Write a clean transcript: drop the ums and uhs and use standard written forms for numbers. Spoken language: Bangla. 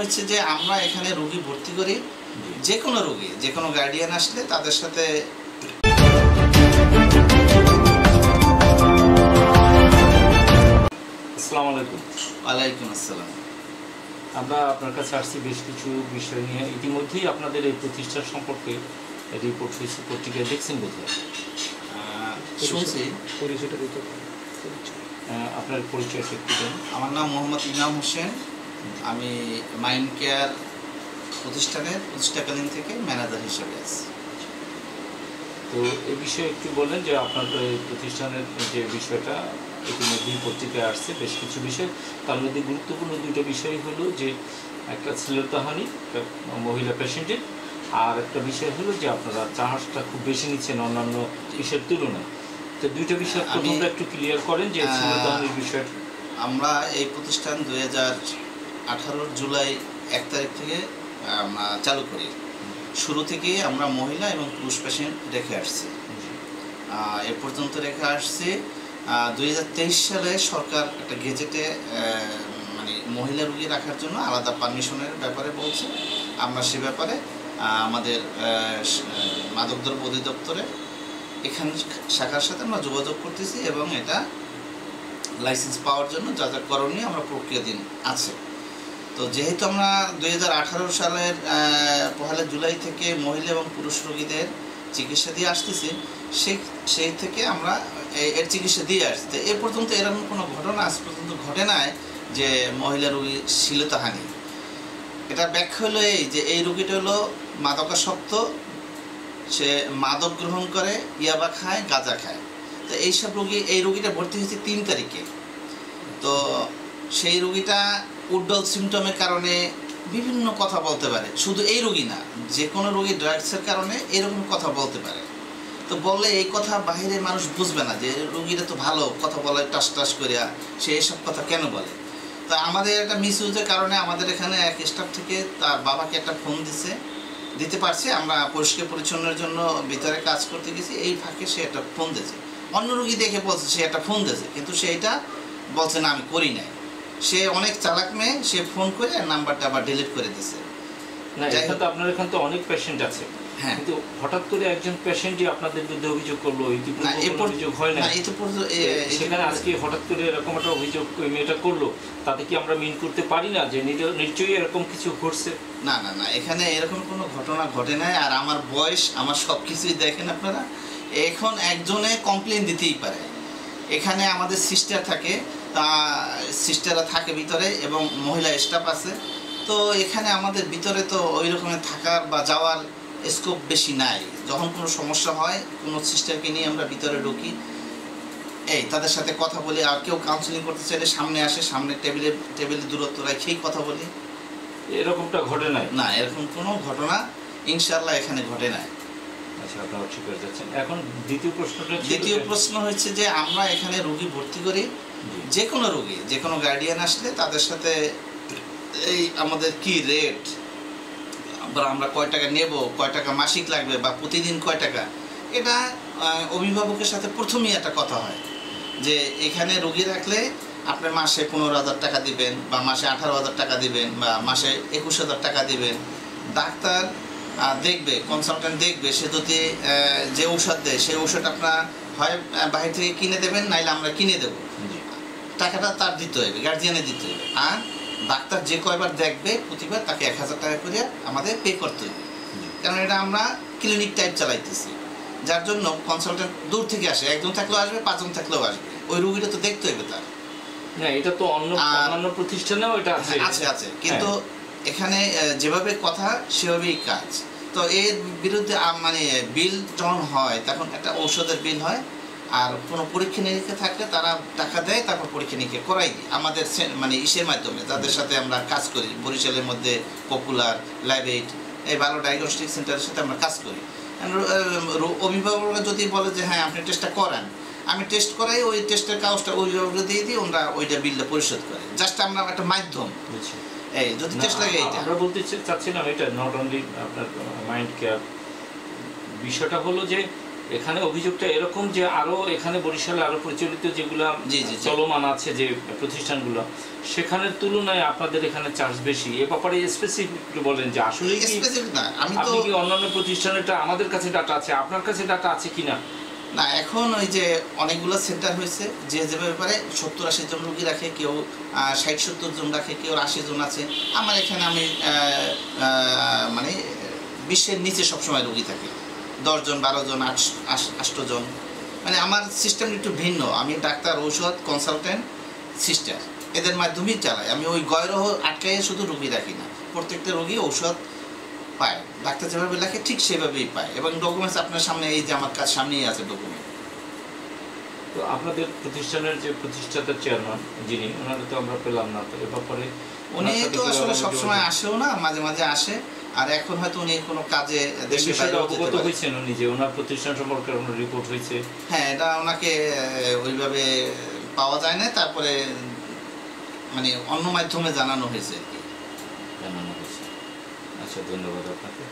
হচ্ছে যে আমরা এখানে রোগী ভর্তি করি, যে কোনো রোগী, যে কোনো গার্ডিয়ান আসলে তাদের সাথে। আসসালামু আলাইকুম। ওয়ালাইকুম আসসালাম। আমরা আপনার কাছে আসছি বেশ কিছু বিষয় নিয়ে। ইতিমধ্যেই আপনাদের এই প্রতিষ্ঠান সম্পর্কে রিপোর্ট হয়েছে, পত্রিকায় দেখছেন বোধহয়। শুনছি। আপনার পরিচয় একটু দেন। আমার নাম মোহাম্মদ ইনাম হোসেন। আমি মাইন্ড কেয়ার প্রতিষ্ঠানের প্রতিষ্ঠাকালীন থেকে ম্যানেজার হিসেবে আছি। তো এই বিষয়ে একটু বলেন যে আপনার এই প্রতিষ্ঠানের যে বিষয়টা ইতিমধ্যেই পত্রিকায় আসছে বেশ কিছু বিষয়, তার মধ্যে গুরুত্বপূর্ণ দুটো বিষয় হলো যে একটা শ্লীলতাহানি মহিলা পেশেন্টের, আর একটা বিষয় হলো যে আপনারা চার্জটা খুব বেশি নিচ্ছেন অন্যান্য বিষয়ের তুলনায়। তো দুইটা বিষয় প্রথমটা একটু ক্লিয়ার করেন যে শ্লীলতাহানির বিষয়টা। আমরা এই প্রতিষ্ঠান 2018 জুলাই 1 তারিখ থেকে আমরা চালু করি। শুরু থেকেই আমরা মহিলা এবং পুরুষ পেশেন্ট রেখে আসছি, এ পর্যন্ত রেখে আসছি। 2023 সালে সরকার একটা গেজেটে মানে মহিলা রোগী রাখার জন্য আলাদা পারমিশনের ব্যাপারে বলছে। আমরা সে ব্যাপারে আমাদের মাদকদ্রব্য অধিদপ্তরে এখানে শাখার সাথে আমরা যোগাযোগ করতেছি এবং এটা লাইসেন্স পাওয়ার জন্য যা যা করণীয় আমরা প্রক্রিয়াধীন আছে। তো যেহেতু আমরা 2018 সালের 1 জুলাই থেকে মহিলা এবং পুরুষ রোগীদের চিকিৎসা দিয়ে আসতেছি, সেই থেকে আমরা এর চিকিৎসা দিয়ে আসছি। এ পর্যন্ত এরকম কোনো ঘটনা আজ পর্যন্ত ঘটে নাই যে মহিলা রোগী শ্লীলতাহানি। এটা ব্যাখ্যা হলো এই যে এই রোগীটা হলো মাদকাসক্ত, সে মাদক গ্রহণ করে, ইয়াবা খায়, গাঁজা খায়। তো এইসব রোগী, এই রোগীটা ভর্তি হয়েছে 3 তারিখে। তো সেই রোগীটা উড্ডল সিমটমের কারণে বিভিন্ন কথা বলতে পারে। শুধু এই রোগী না, যে কোনো রোগী ড্রাগসের কারণে এরকম কথা বলতে পারে। তো বললে এই কথা বাইরে মানুষ বুঝবে না যে রোগীরা তো ভালো কথা বলে, টাস টাস করিয়া, সে এইসব কথা কেন বলে। তা আমাদের একটা মিস ইউজের কারণে আমাদের এখানে এক স্টাফ থেকে তার বাবাকে একটা ফোন দিতে পারছে। আমরা পরিষ্কার পরিচ্ছন্নের জন্য ভিতরে কাজ করতে গেছি, এই ফাঁকে সে একটা ফোন দিয়েছে। অন্য রোগী দেখে বলছে সে একটা ফোন দিয়েছে, কিন্তু সে এটা বলছে না আমি করি নাই। সে অনেক চালাক মেয়ে, সে ফোন করে নাম্বারটা আবার ডিলিট করে দিয়েছে। না, এখানে তো আপনার এখানে তো অনেক পেশেন্ট আছে। হ্যাঁ, কিন্তু হঠাৎ করে একজন পেশেন্টই আপনাদের বিরুদ্ধে অভিযোগ করলো, অভিযোগ হয় না, সেখানে আজকে হঠাৎ করে এরকম একটা অভিযোগ মেয়েটা করলো, তাতে কি আমরা মিন করতে পারি না যে নিশ্চয়ই এরকম কিছু ঘটছে? না না না, এখানে এরকম কোনো ঘটনা ঘটে নাই। আর আমার বয়স, আমার সব কিছুই দেখেন আপনারা। এখন একজনে কমপ্লেন দিতেই পারে। এখানে আমাদের সিস্টার থাকে, তা সিস্টাররা থাকে ভিতরে এবং মহিলা স্টাফ আছে। তো এখানে আমাদের ভিতরে তো ওই রকমের থাকার বা যাওয়ার স্কোপ বেশি নাই। যখন কোনো সমস্যা হয়, কোনো সিস্টারকে নিয়ে আমরা ভিতরে ঢুকি, তাদের সাথে কথা বলি। আর কেউ কাউন্সিলিং করতে চাইলে সামনে আসে, সামনে টেবিলে দূরত্ব রেখেই কথা বলি। এরকমটা ঘটে নাই? না, এরকম কোনো ঘটনা ইনশাআল্লাহ এখানে ঘটে নাই। আচ্ছা, আপনারা ঠিক হয়ে যাচ্ছেন। এখন দ্বিতীয় প্রশ্ন হচ্ছে যে আমরা এখানে রোগী ভর্তি করি, যে কোনো রোগী, যে কোনো গার্ডিয়ান আসলে তাদের সাথে আমাদের কি রেট, আমরা কয় টাকা নেব, কয় টাকা মাসিক লাগবে বা প্রতিদিন কয় টাকা, এটা অভিভাবকের সাথে প্রথমেই একটা কথা হয় যে এখানে রোগী রাখলে আপনি মাসে 15,000 টাকা দিবেন বা মাসে 18,000 টাকা দিবেন বা মাসে 21,000 টাকা দিবেন। ডাক্তার দেখবে, কনসালটেন্ট দেখবে, সে যদি যে ঔষধ দেয় সেই ঔষধ আপনার হয় বাইরে থেকে কিনে দেবেন, নাইলে আমরা কিনে দেবো। টাকাটা তার দিতে হবে, গার্জিয়ানে দিতে হবে। আর ডাক্তার যে কয়বার দেখবে প্রতিবার তাকে 1,000 টাকা করে আমাদের পে করতে হবে, কারণ এটা আমরা ক্লিনিক টাইপ চালাইতেছি। যার জন্য কনসালটেন্ট দূর থেকে আসে, একজন থাকলেও আসবে, 5 জন থাকলেও আসবে। ওই রোগীটা তো দেখতে হবে তার। না, এটা তো অন্য প্রতিষ্ঠানেও এটা আছে, কিন্তু এখানে যেভাবে কথা সেভাবেই কাজ। তো এর বিরুদ্ধে মানে বিল যখন হয় তখন একটা ঔষধের বিল হয়, আর কোনো পরীক্ষা নিরীক্ষা থাকলে তারা টাকা দেয়, তারপর পরীক্ষা নিরীক্ষা করাই দিই আমাদের মানে ইসের মাধ্যমে, তাদের সাথে আমরা কাজ করি। বরিশালের মধ্যে পপুলার, লাইভেট, এই ভালো ডায়াগনস্টিক সেন্টারের সাথে আমরা কাজ করি। অভিভাবকরা যদি বলে যে হ্যাঁ আপনি টেস্টটা করান, আমি টেস্ট করাই, ওই টেস্টের কাগজটা অভিভাবকরা দিয়ে দিই, ওরা ওইটা বিলটা পরিশোধ করে। জাস্ট আমরা একটা মাধ্যম, যদি টেস্ট লাগে। আমরা বলতে চাচ্ছিলাম এটা নট অনলি আপনার মাইন্ড কেয়ার, বিষয়টা হলো যে এখানে অভিযোগটা এরকম যে আরো এখানে বরিশালে আরো প্রচলিত যেগুলা জি, জি, জি। চলমান আছে যে প্রতিষ্ঠানগুলো, সেখানের তুলনায় আপনাদের এখানে চার্জ বেশি। এ ব্যাপারে স্পেসিফিক বলেন যে আসলে কি স্পেসিফিক না, আমি তো আপনি কি অন্যান্য প্রতিষ্ঠানেরটা, আমাদের কাছে ডাটা আছে, আপনার কাছে ডাটা আছে কিনা? না, এখন ওই যে অনেকগুলো সেন্টার হয়েছে, যে যেভাবে পারে 70-80 জন রোগী রাখে, কেউ 60-70 জন রাখে, কেউ 80 জন আছে। আমার এখানে আমি মানে 20-এর নিচে সবসময় রোগী থাকে, 10 জন, 12 জন, 8 জন। মানে আমার সিস্টেম একটু ভিন্ন, আমি ডাক্তার, ঔষধ, কনসালটেন্ট, সিস্টার, এদের মাধ্যমেই চালাই। আমি ওই গয়রহ আটকাইয়ে শুধু রোগী রাখি না, প্রত্যেকটা রোগী ঔষধ পায়, ডাক্তার যেভাবে লেখে ঠিক সেভাবেই পায়। এবং ডকুমেন্টস আপনার সামনে, এই যে আমার কাছে সামনেই আছে ডকুমেন্ট। তো আপনাদের প্রতিষ্ঠানের যে প্রতিষ্ঠাতার চেয়ারম্যান যিনি, ওনারা তো আমরা পেলাম না, তো এ ব্যাপারে উনি ওনার সাথে তো কি আসলে আমরা সবসময় যোগাযোগ- আসেও না, মাঝে মাঝে আসে। আর এখন হয়তো উনি কোনো কাজে এই দেশের বিষয়টা বাইরেও যেতে অবগত পারে। হয়েছেন উনি যে ওনার প্রতিষ্ঠান সম্পর্কে ওনার রিপোর্ট হয়েছে? হ্যাঁ, এটা ওনাকে ওইভাবে পাওয়া যায় না, তারপরে মানে অন্য মাধ্যমে জানানো হয়েছে আর কি। জানানো হয়েছে। আচ্ছা, ধন্যবাদ আপনাকে।